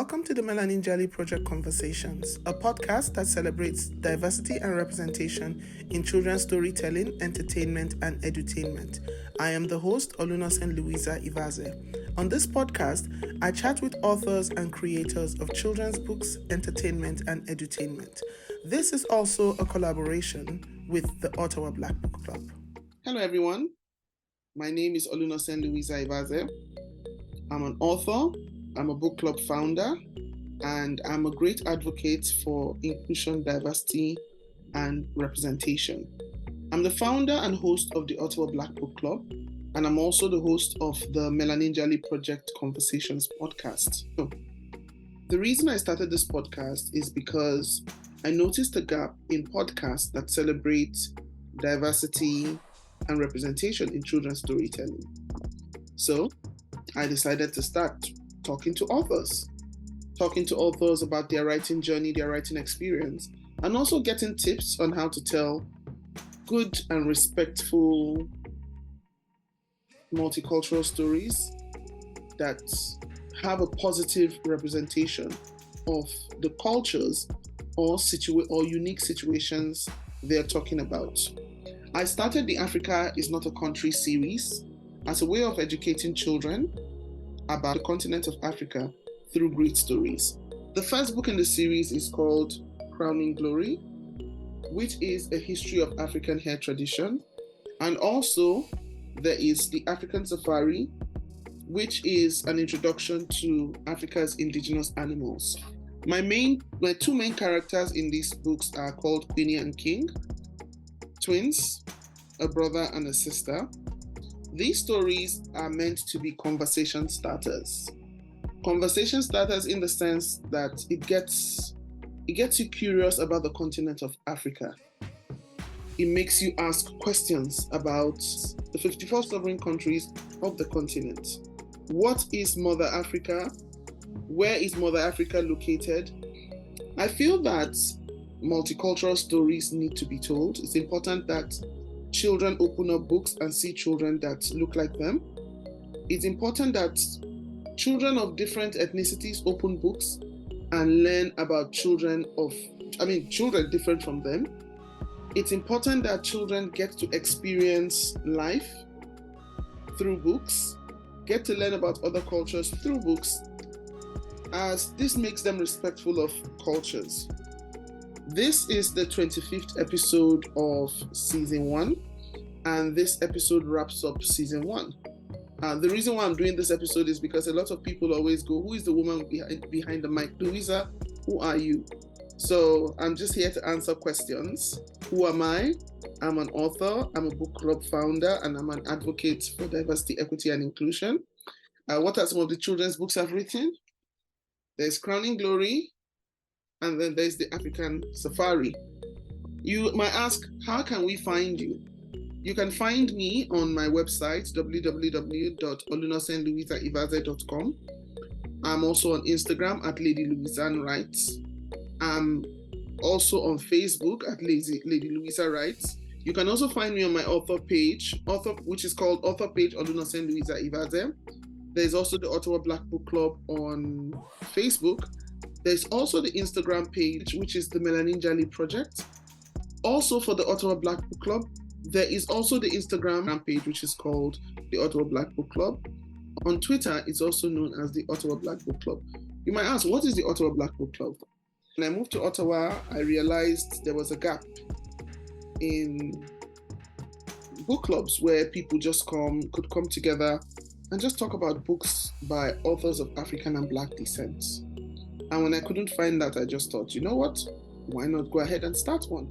Welcome to the Melanin Djali Project Conversations, a podcast that celebrates diversity and representation in children's storytelling, entertainment, and edutainment. I am the host, Olunosen Louisa Ibhaze. On this podcast, I chat with authors and creators of children's books, entertainment, and edutainment. This is also a collaboration with the Ottawa Black Bookclub. Hello, everyone. My name is Olunosen Louisa Ibhaze. I'm an author, I'm a book club founder, and I'm a great advocate for inclusion, diversity, and representation. I'm the founder and host of the Ottawa Black Bookclub, and I'm also the host of the Melanin Djali Project Conversations podcast. So, the reason I started this podcast is because I noticed a gap in podcasts that celebrate diversity and representation in children's storytelling. So, I decided to start talking to authors about their writing journey, their writing experience, and also getting tips on how to tell good and respectful multicultural stories that have a positive representation of the cultures or unique situations they're talking about. I started the Africa is Not a Country series as a way of educating children about the continent of Africa through great stories. The first book in the series is called Crowning Glory, which is a history of African hair tradition. And also there is the African Safari, which is an introduction to Africa's indigenous animals. My two main characters in these books are called Queenie and King, twins, a brother and a sister. These stories are meant to be conversation starters. Conversation starters in the sense that it gets you curious about the continent of Africa. It makes you ask questions about the 54 sovereign countries of the continent. What is Mother Africa? Where is Mother Africa located? I feel that multicultural stories need to be told. It's important that children open up books and see children that look like them. It's important that children of different ethnicities open books and learn about children different from them. It's important that children get to experience life through books, get to learn about other cultures through books, as this makes them respectful of cultures. This is the 25th episode of season 1, and this episode wraps up season 1. The reason why I'm doing this episode is because a lot of people always go, who is the woman behind the mic? Louisa, who are you? So I'm just here to answer questions. Who am I? I'm an author, I'm a book club founder, and I'm an advocate for diversity, equity, and inclusion. What are some of the children's books I've written? There's Crowning Glory, and then there's the African Safari. You might ask, how can we find you? You can find me on my website, www.olunosenlouisaibhaze.com. I'm also on Instagram at Lady Louisa Writes. I'm also on Facebook at Lady Louisa Writes. You can also find me on my author page, which is called Author Page Olunosen Louisa Ibhaze. There's also the Ottawa Black Bookclub on Facebook. There's also the Instagram page, which is the Melanin Djali Project. Also for the Ottawa Black Bookclub, there is also the Instagram page, which is called the Ottawa Black Bookclub. On Twitter, it's also known as the Ottawa Black Bookclub. You might ask, what is the Ottawa Black Bookclub? When I moved to Ottawa, I realized there was a gap in book clubs where people could come together and just talk about books by authors of African and Black descent. And when I couldn't find that, I just thought, you know what? Why not go ahead and start one?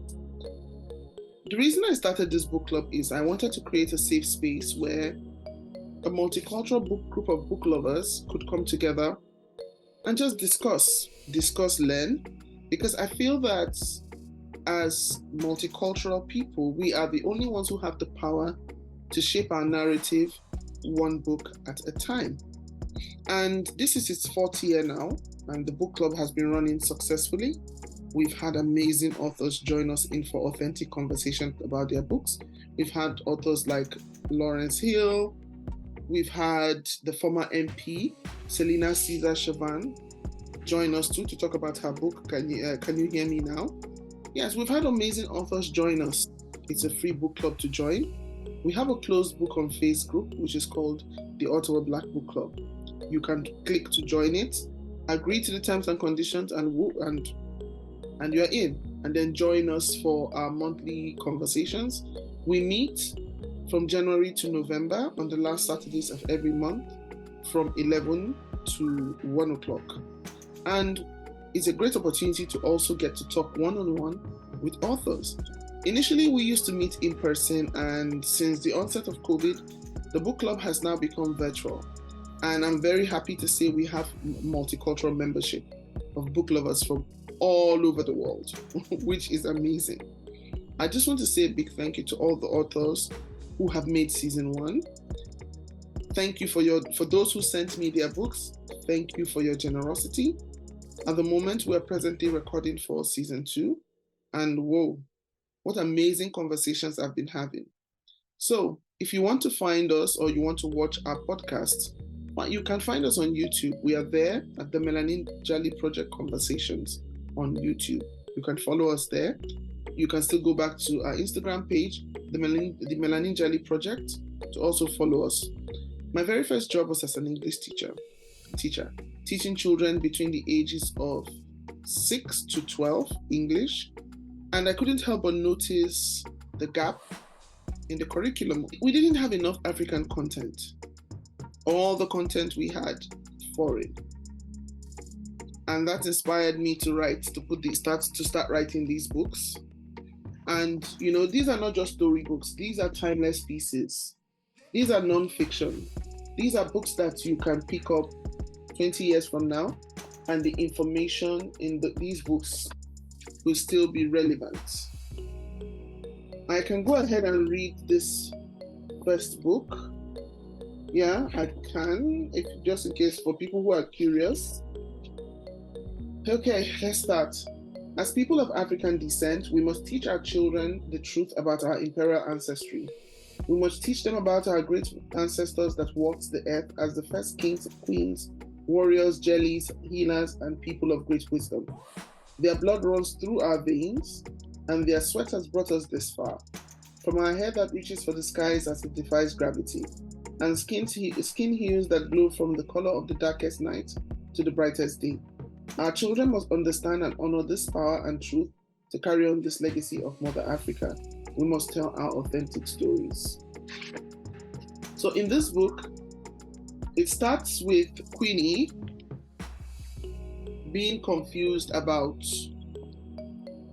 The reason I started this book club is I wanted to create a safe space where a multicultural group of book lovers could come together and just discuss, learn, because I feel that as multicultural people, we are the only ones who have the power to shape our narrative one book at a time. And this is its 4th year now, and the book club has been running successfully. We've had amazing authors join us in for authentic conversations about their books. We've had authors like Lawrence Hill. We've had the former MP, Selena Caesar Chavan. join us too to talk about her book, Can You Hear Me Now? Yes, we've had amazing authors join us. It's a free book club to join. We have a closed book on Facebook, which is called the Ottawa Black Bookclub. You can click to join it, agree to the terms and conditions, and you're in. And then join us for our monthly conversations. We meet from January to November on the last Saturdays of every month from 11 to 1 o'clock. And it's a great opportunity to also get to talk one-on-one with authors. Initially, we used to meet in person, and since the onset of COVID, the book club has now become virtual. And I'm very happy to say we have multicultural membership of book lovers from all over the world, which is amazing. I just want to say a big thank you to all the authors who have made season 1. Thank you for those who sent me their books. Thank you for your generosity. At the moment, we're presently recording for season 2. And whoa, what amazing conversations I've been having. So if you want to find us or you want to watch our podcast, you can find us on YouTube. We are there at the Melanin Djali Project Conversations on YouTube. You can follow us there. You can still go back to our Instagram page, the Melanin Djali Project, to also follow us. My very first job was as an English teacher, teaching children between the ages of 6 to 12 English. And I couldn't help but notice the gap in the curriculum. We didn't have enough African content. All the content we had, foreign. And that inspired me to start writing these books. And, these are not just storybooks. These are timeless pieces. These are non-fiction. These are books that you can pick up 20 years from now, and the information in these books will still be relevant. I can go ahead and read this first book. Yeah, I can, just in case for people who are curious. Okay, let's start. As people of African descent, we must teach our children the truth about our imperial ancestry. We must teach them about our great ancestors that walked the earth as the first kings, queens, warriors, jellies, healers, and people of great wisdom. Their blood runs through our veins, and their sweat has brought us this far. From our hair that reaches for the skies as it defies gravity, and skin hues that glow from the color of the darkest night to the brightest day. Our children must understand and honor this power and truth to carry on this legacy of Mother Africa. We must tell our authentic stories. So in this book, it starts with Queenie being confused about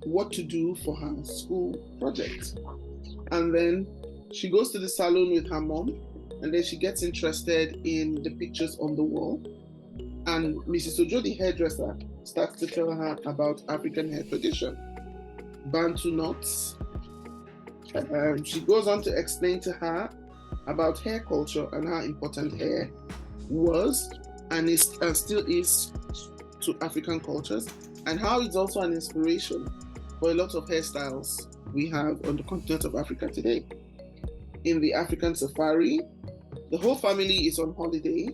what to do for her school project. And then she goes to the salon with her mom, and then she gets interested in the pictures on the wall. And Mrs. Ojo, the hairdresser, starts to tell her about African hair tradition, Bantu knots. She goes on to explain to her about hair culture and how important hair was and still is to African cultures, and how it's also an inspiration for a lot of hairstyles we have on the continent of Africa today. In the African safari, the whole family is on holiday,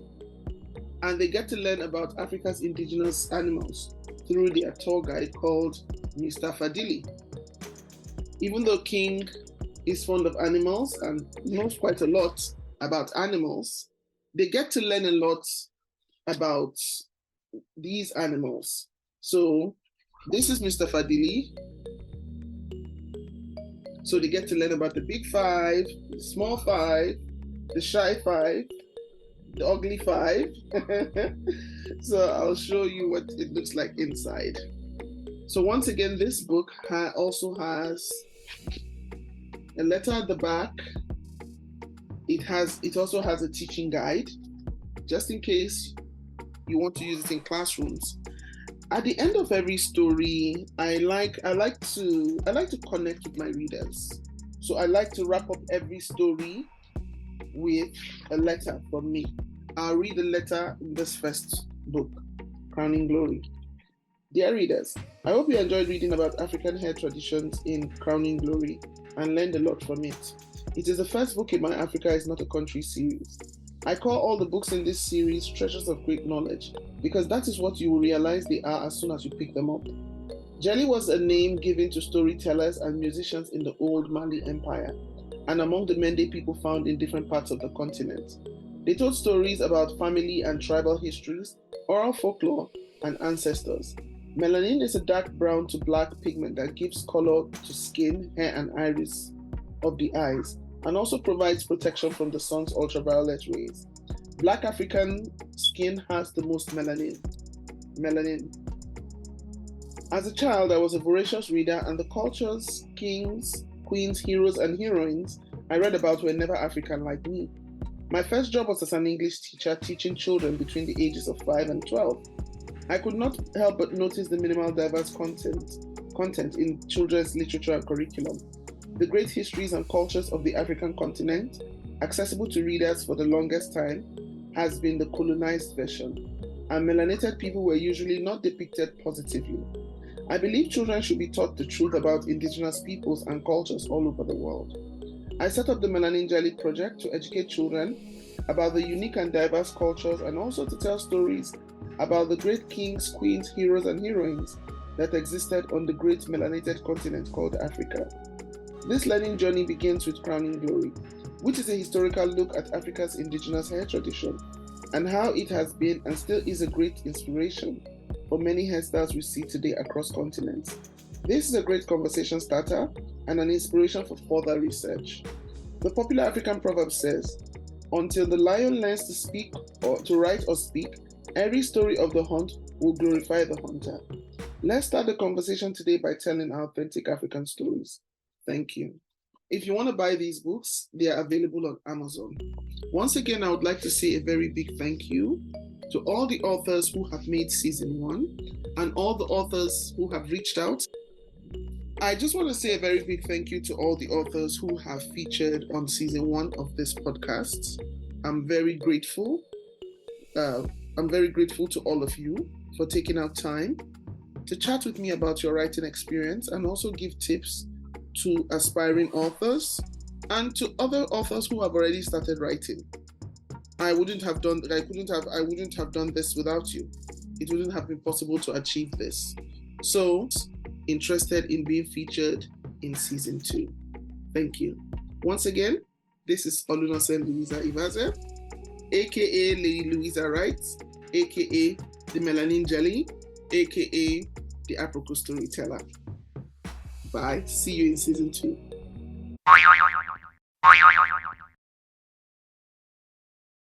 and they get to learn about Africa's indigenous animals through their tour guide called Mr. Fadili. Even though King is fond of animals and knows quite a lot about animals, they get to learn a lot about these animals. So this is Mr. Fadili. So they get to learn about the big 5, the small 5, the shy 5, the ugly 5. So I'll show you what it looks like inside. So once again, this book also has a letter at the back. It also has a teaching guide, just in case you want to use it in classrooms. At the end of every story, I like to connect with my readers. So I like to wrap up every story with a letter from me. I'll read the letter in this first book, Crowning Glory. Dear readers, I hope you enjoyed reading about African hair traditions in Crowning Glory and learned a lot from it. It is the first book in my Africa is Not a Country series. I call all the books in this series treasures of great knowledge because that is what you will realize they are as soon as you pick them up. Djali was a name given to storytellers and musicians in the old Mali Empire and among the Mende people found in different parts of the continent. They told stories about family and tribal histories, oral folklore, and ancestors. Melanin is a dark brown to black pigment that gives color to skin, hair, and iris of the eyes, and also provides protection from the sun's ultraviolet rays. Black African skin has the most melanin. As a child, I was a voracious reader, and the cultures, kings, queens, heroes, and heroines I read about were never African like me. My first job was as an English teacher teaching children between the ages of 5 and 12. I could not help but notice the minimal diverse content in children's literature and curriculum. The great histories and cultures of the African continent, accessible to readers for the longest time, has been the colonized version, and melanated people were usually not depicted positively. I believe children should be taught the truth about indigenous peoples and cultures all over the world. I set up the Melanin Djali Project to educate children about the unique and diverse cultures and also to tell stories about the great kings, queens, heroes, and heroines that existed on the great melanated continent called Africa. This learning journey begins with Crowning Glory, which is a historical look at Africa's indigenous hair tradition and how it has been and still is a great inspiration for many hairstyles we see today across continents. This is a great conversation starter and an inspiration for further research. The popular African proverb says, "Until the lion learns to speak or to write or speak, every story of the hunt will glorify the hunter." Let's start the conversation today by telling our authentic African stories. Thank you. If you want to buy these books, they are available on Amazon. Once again, I would like to say a very big thank you to all the authors who have made season 1 and all the authors who have reached out. I just want to say a very big thank you to all the authors who have featured on season 1 of this podcast. I'm very grateful. I'm very grateful to all of you for taking out time to chat with me about your writing experience and also give tips to aspiring authors and to other authors who have already started writing. I wouldn't have done this without you. It wouldn't have been possible to achieve this. So, interested in being featured in season 2. Thank you. Once again, this is Olunosen Louisa Ibhaze, a.k.a. Lady Louisa Writes, a.k.a. the Melanin Djali, a.k.a. the Aproko Storyteller. Bye. See you in season 2.